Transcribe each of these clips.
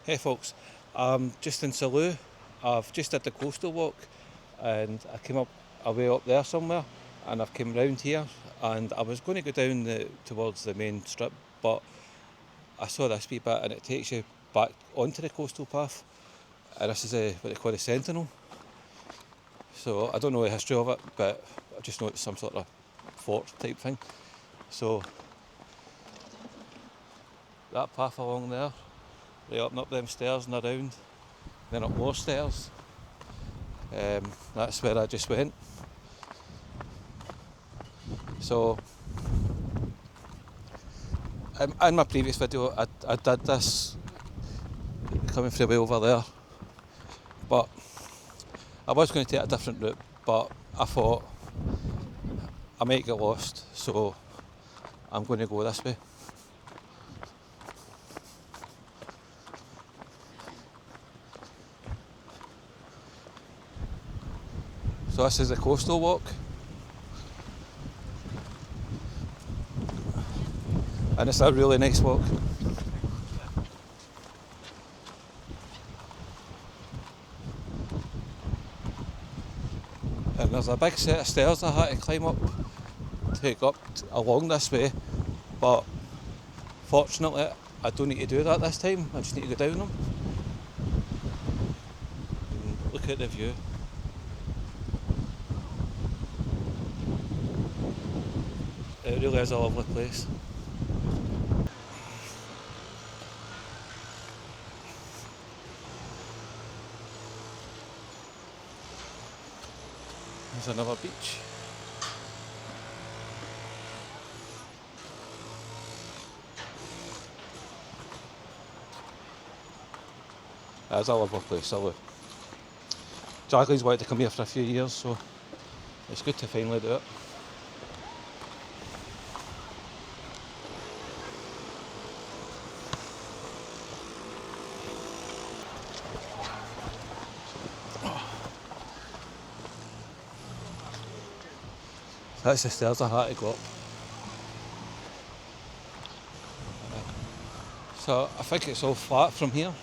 Hey folks, I'm just in Salou. I've just did the coastal walk and I came up away up there somewhere and I've come round here and I was going to go down towards the main strip, but I saw this wee bit and it takes you back onto the coastal path, and this is what they call the Sentinel. So I don't know the history of it, but I just know it's some sort of fort type thing. So that path along there, right up and up them stairs and around, then up more stairs. That's where I just went. So in my previous video I did this coming from way over there, but I was going to take a different route, but I thought I might get lost, so I'm going to go this way. So this is the coastal walk, and it's a really nice walk. And there's a big set of stairs I had to climb up to go along this way, but fortunately I don't need to do that this time, I just need to go down them. And look at the view. It really is a lovely place. There's another beach. It's a lovely place, Salou. Jacqueline's wanted to come here for a few years, so it's good to finally do it. That's the stairs I had to go up. So I think it's all flat from here.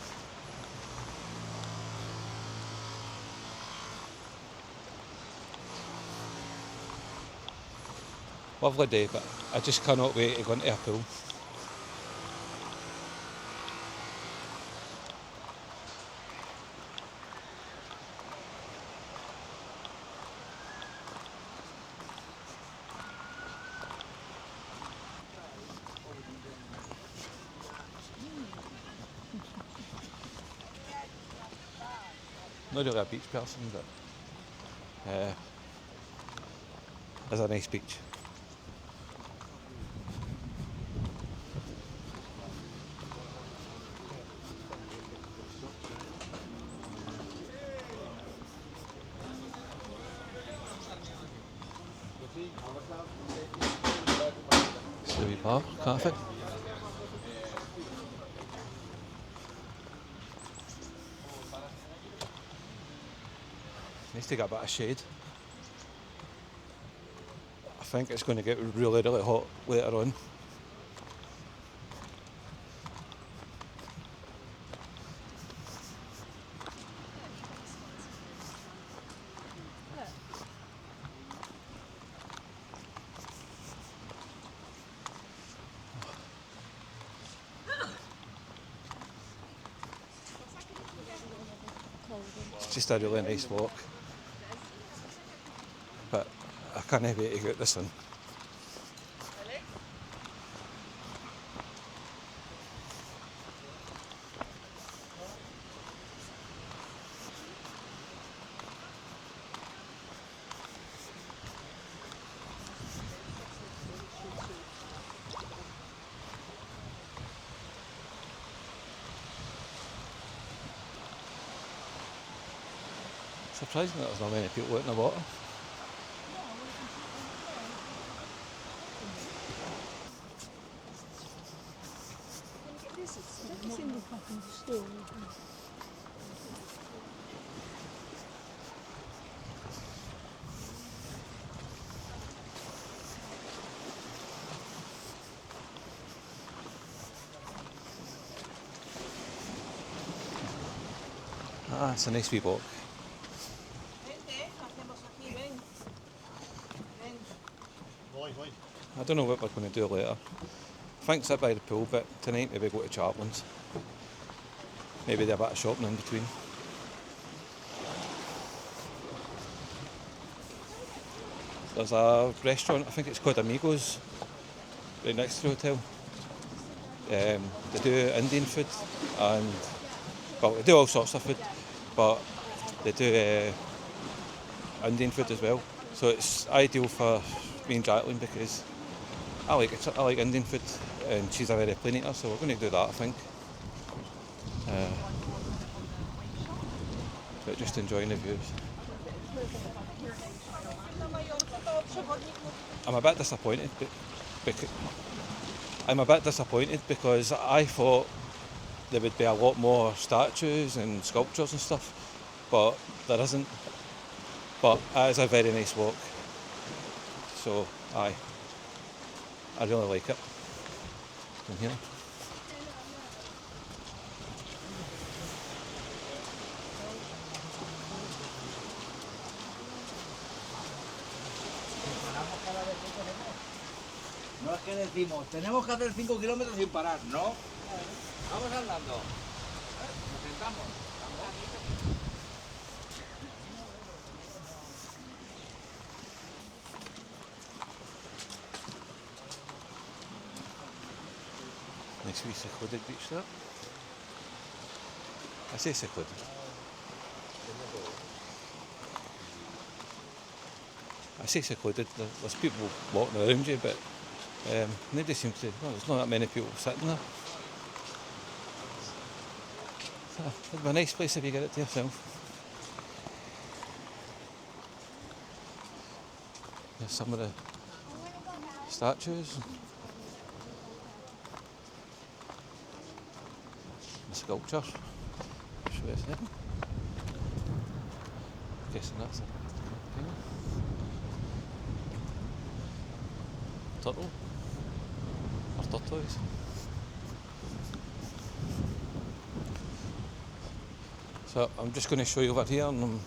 Lovely day, but I just cannot wait to go into a pool. Not really a beach person, but it's a nice beach. It's the wee bar, cafe. Needs to get a bit of shade. I think it's going to get really, really hot later on. It's just a really nice walk, but I can't wait to get this one. Surprising that there's not many people out in the water. Ah, it's a nice wee walk. I don't know what we're going to do later. I think sit by the pool, but tonight maybe go to Chaplin's. Maybe do a bit of shopping in between. There's a restaurant, I think it's called Amigos, right next to the hotel. They do Indian food and, well, they do all sorts of food, but they do Indian food as well. So it's ideal for me and Jacqueline because I like Indian food and she's a very plain eater, so we're going to do that, I think. But just enjoying the views. I'm a bit disappointed because I thought there would be a lot more statues and sculptures and stuff, but there isn't. But it is a very nice walk, so I really like it in here. No es que decimos, tenemos que hacer 5 kilómetros sin parar, ¿no? Vamos andando. Nos sentamos. Nice wee secluded beach there. I say secluded. I say secluded, there's people walking around you, but nobody seems to, well, there's not that many people sitting there. So, it'd be a nice place if you get it to yourself. There's some of the statues. The sculptures. Show us there. Guessing that's a penguin. Turtle. Or tortoise. So I'm just going to show you over here and I'm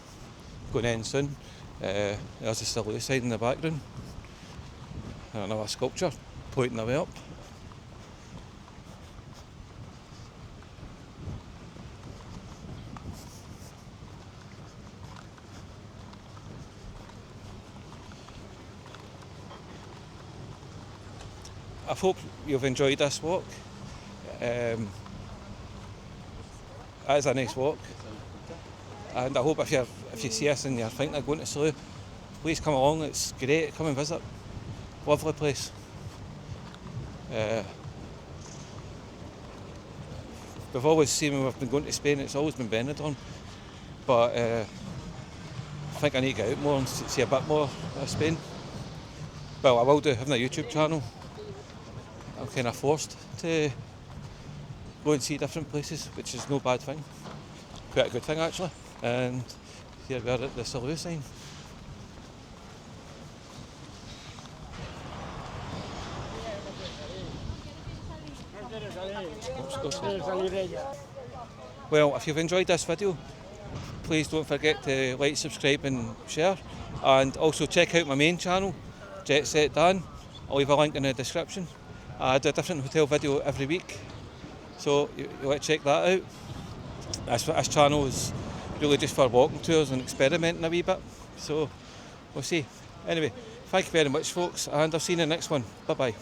going to end soon. There's the Salou side in the background. And another sculpture pointing the way up. I hope you've enjoyed this walk. It is a nice walk, and I hope if you see us and you're thinking of going to Salou, please come along. It's great. Come and visit. Lovely place. We've always seen when we've been going to Spain, it's always been Benidorm, but I think I need to get out more and see a bit more of Spain. Well, I will do, having a YouTube channel. I'm kind of forced to go and see different places, which is no bad thing. Quite a good thing actually. And here we are at the Salou sign. Well, if you've enjoyed this video, please don't forget to like, subscribe and share. And also check out my main channel, Jet Set Dan. I'll leave a link in the description. I do a different hotel video every week, so you want to check that out. This channel is really just for walking tours and experimenting a wee bit, so we'll see. Anyway, thank you very much folks, and I'll see you in the next one. Bye bye.